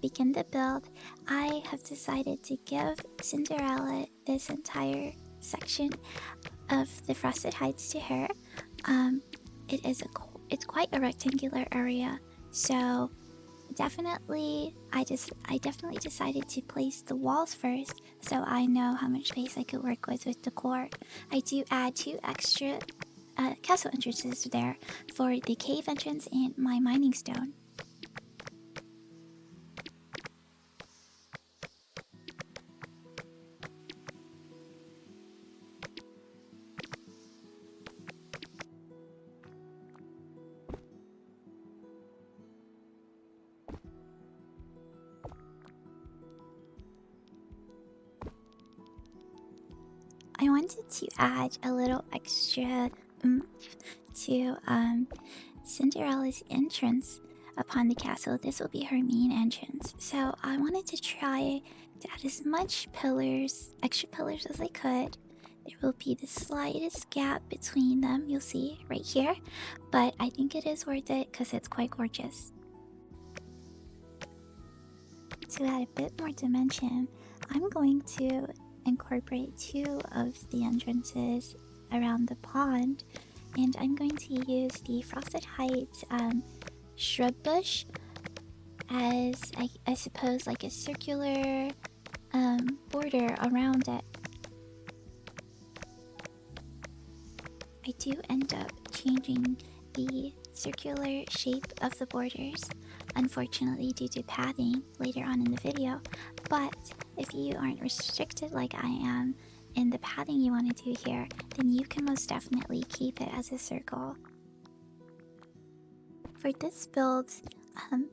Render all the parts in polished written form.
begin the build, I have decided to give Cinderella this entire section of the Frosted Heights to her. Um, it's quite a rectangular area, so I definitely decided to place the walls first, so I know how much space I could work with decor. I do add 2 extra castle entrances there for the cave entrance and my mining stone. I wanted to add a little extra to Cinderella's entrance upon the castle. This will be her main entrance. So I wanted to try to add as much extra pillars as I could. There will be the slightest gap between them, you'll see right here. But I think it is worth it because it's quite gorgeous. To add a bit more dimension, I'm going to incorporate 2 of the entrances around the pond, and I'm going to use the Frosted Heights shrub bush as I suppose like a circular border around it. I do end up changing the circular shape of the borders, unfortunately due to padding later on in the video, but if you aren't restricted like I am in the padding you want to do here, then you can most definitely keep it as a circle. For this build's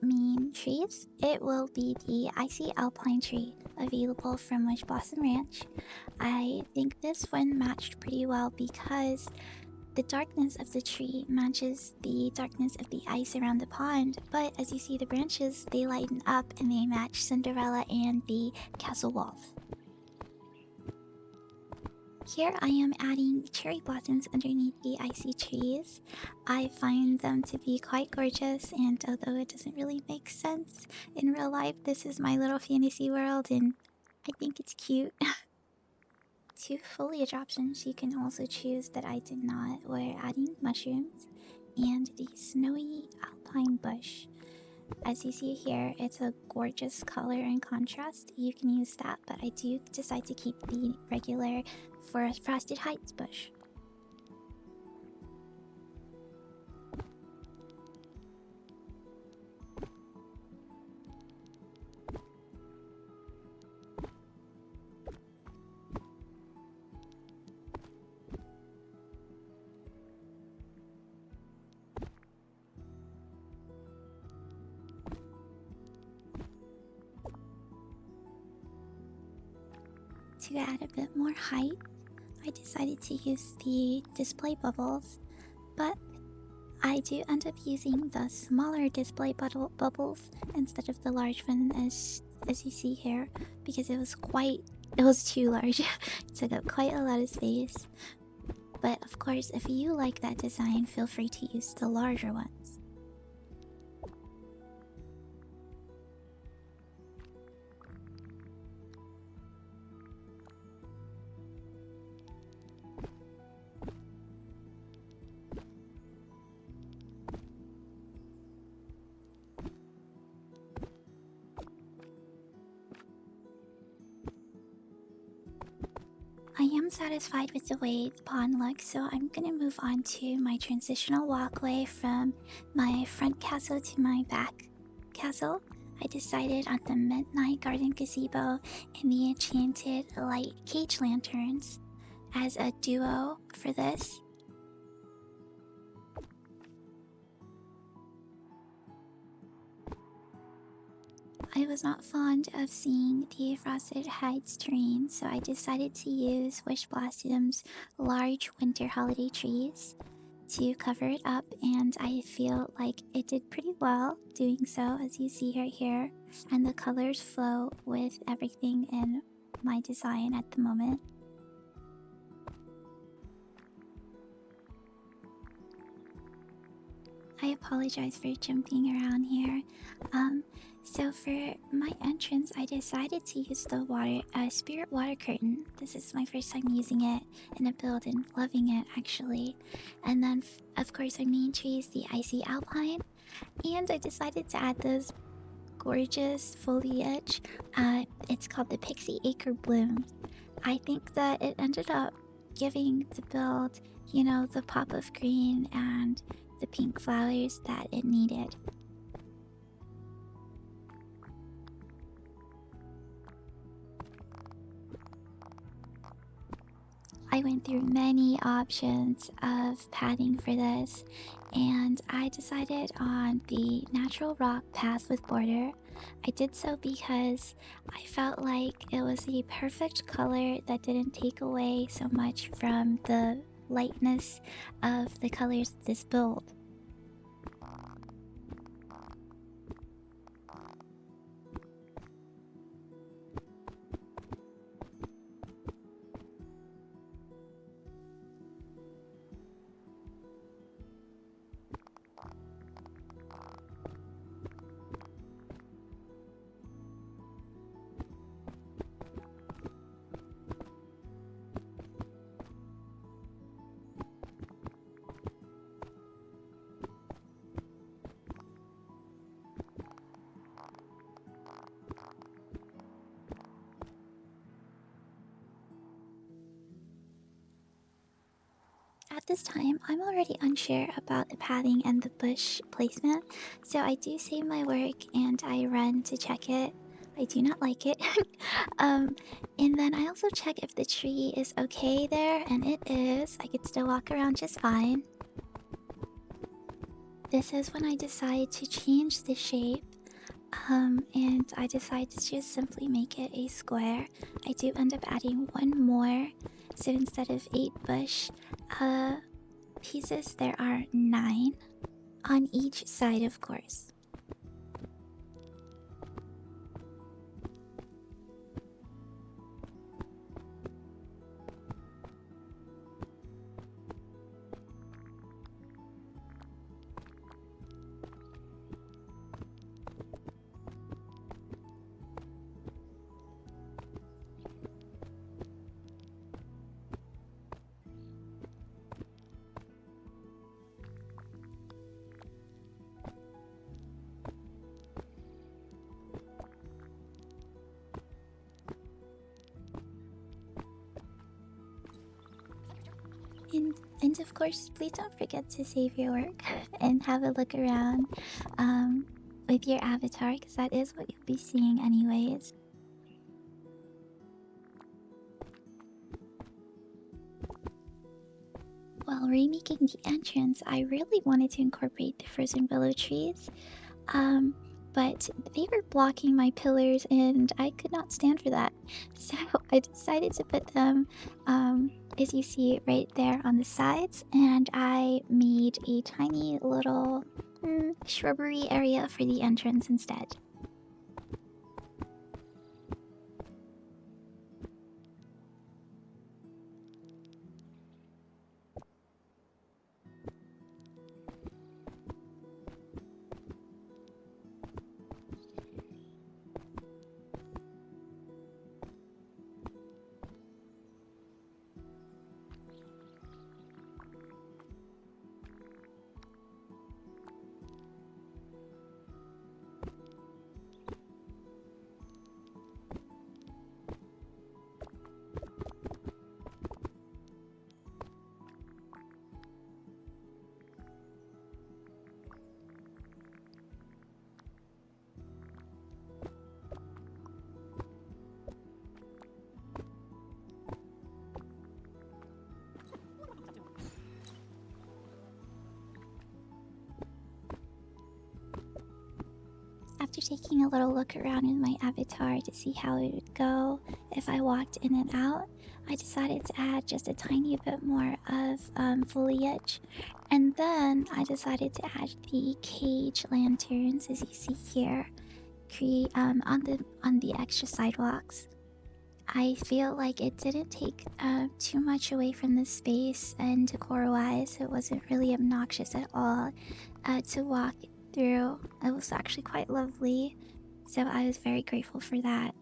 main trees, it will be the Icy Alpine tree available from Wish Blossom Ranch. I think this one matched pretty well because the darkness of the tree matches the darkness of the ice around the pond, but as you see the branches, they lighten up and they match Cinderella and the castle walls. Here I am adding cherry blossoms underneath the icy trees. I find them to be quite gorgeous, and although it doesn't really make sense in real life, this is my little fantasy world and I think it's cute. 2 foliage options you can also choose that I did not were adding mushrooms and the snowy alpine bush. As you see here, it's a gorgeous color and contrast. You can use that, but I do decide to keep the regular for Frosted Heights bush. To add a bit more height, I decided to use the display bubbles, but I do end up using the smaller display bubbles instead of the large one as you see here, because it was too large. It took up quite a lot of space. But of course, if you like that design, feel free to use the larger ones. I am satisfied with the way the pond looks, so I'm gonna move on to my transitional walkway from my front castle to my back castle. I decided on the Midnight Garden Gazebo and the Enchanted Light Cage Lanterns as a duo for this. I was not fond of seeing the Frosted Heights terrain, so I decided to use Wish Blossom's large winter holiday trees to cover it up, and I feel like it did pretty well doing so, as you see right here, and the colors flow with everything in my design at the moment. I apologize for jumping around here. So for my entrance, I decided to use the spirit water curtain. This is my first time using it in a build and loving it actually. And then, of course, our main tree is the icy alpine. And I decided to add this gorgeous foliage. It's called the Pixie Acre Bloom. I think that it ended up giving the build, the pop of green and the pink flowers that it needed. I went through many options of padding for this, and I decided on the natural rock path with border. I did so because I felt like it was the perfect color that didn't take away so much from the lightness of the colors of this build. At this time, I'm already unsure about the pathing and the bush placement, so I do save my work and I run to check it. I do not like it. um, and then I also check if the tree is okay there, and it is. I could still walk around just fine. This is when I decide to change the shape, and I decide to just simply make it a square. I do end up adding one more, so instead of 8 bush, pieces, there are 9 on each side, of course. And of course, please don't forget to save your work and have a look around with your avatar, because that is what you'll be seeing anyways. While remaking the entrance, I really wanted to incorporate the frozen willow trees, um, but they were blocking my pillars and I could not stand for that. So I decided to put them, as you see right there on the sides, and I made a tiny little shrubbery area for the entrance instead. After taking a little look around in my avatar to see how it would go if I walked in and out, I decided to add just a tiny bit more of foliage. And then I decided to add the cage lanterns, as you see here, create on the extra sidewalks. I feel like it didn't take too much away from the space, and decor-wise, it wasn't really obnoxious at all to walk through. It was actually quite lovely. So I was very grateful for that.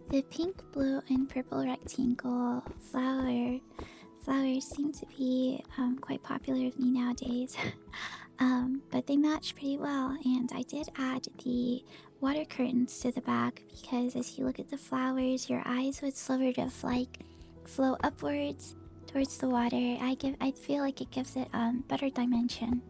The pink, blue, and purple rectangle flowers seem to be quite popular with me nowadays. But they match pretty well, and I did add the water curtains to the back because as you look at the flowers, your eyes would sort of like flow upwards towards the water. I feel like it gives it better dimension.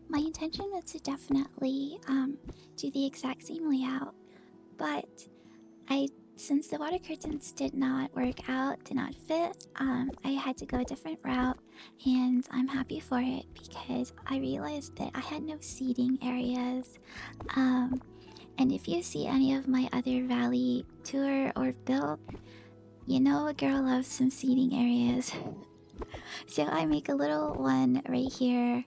My intention was to definitely do the exact same layout, but I since the water curtains did not work out, did not fit, I had to go a different route, and I'm happy for it because I realized that I had no seating areas. Um, and if you see any of my other valley tour or build, you know a girl loves some seating areas. So I make a little one right here.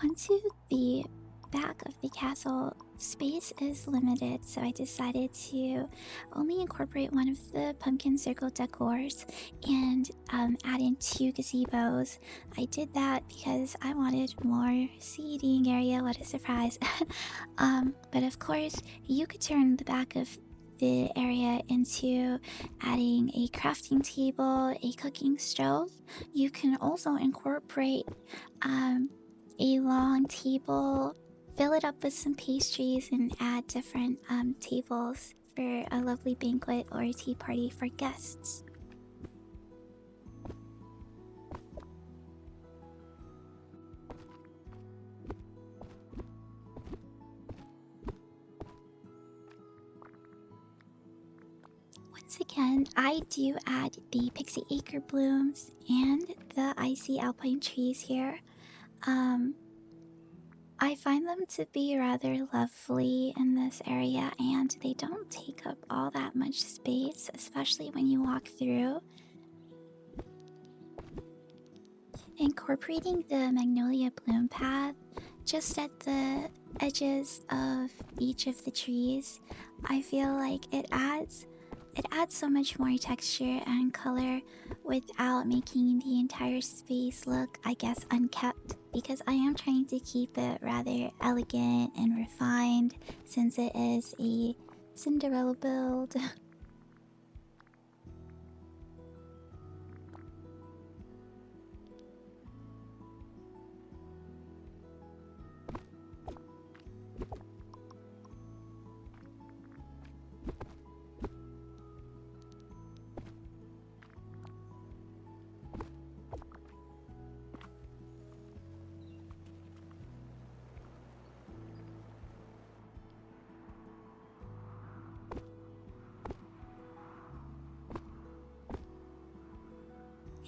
Onto the back of the castle, space is limited, so I decided to only incorporate one of the pumpkin circle decors and add in 2 gazebos. I did that because I wanted more seating area. What a surprise! But of course, you could turn the back of the area into adding a crafting table, a cooking stove. You can also incorporate um, a long table, fill it up with some pastries, and add different tables for a lovely banquet or a tea party for guests. Once again, I do add the pixie acre blooms and the icy alpine trees here. Um, I find them to be rather lovely in this area, and they don't take up all that much space, especially when you walk through. Incorporating the magnolia bloom path just at the edges of each of the trees, I feel like it adds it adds so much more texture and color without making the entire space look, I guess, unkept. Because I am trying to keep it rather elegant and refined since it is a Cinderella build.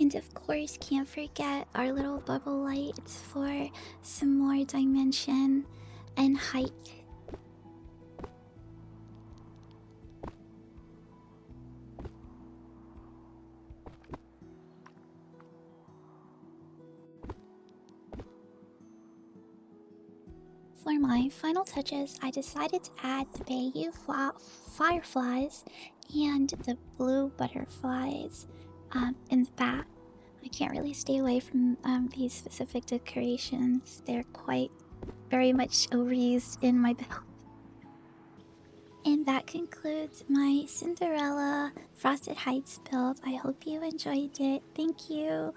And of course, can't forget our little bubble lights for some more dimension and height. For my final touches, I decided to add the Bayou fireflies and the blue butterflies in the back. I can't really stay away from these specific decorations. They're quite very much overused in my build. And that concludes my Cinderella Frosted Heights build. I hope you enjoyed it. Thank you.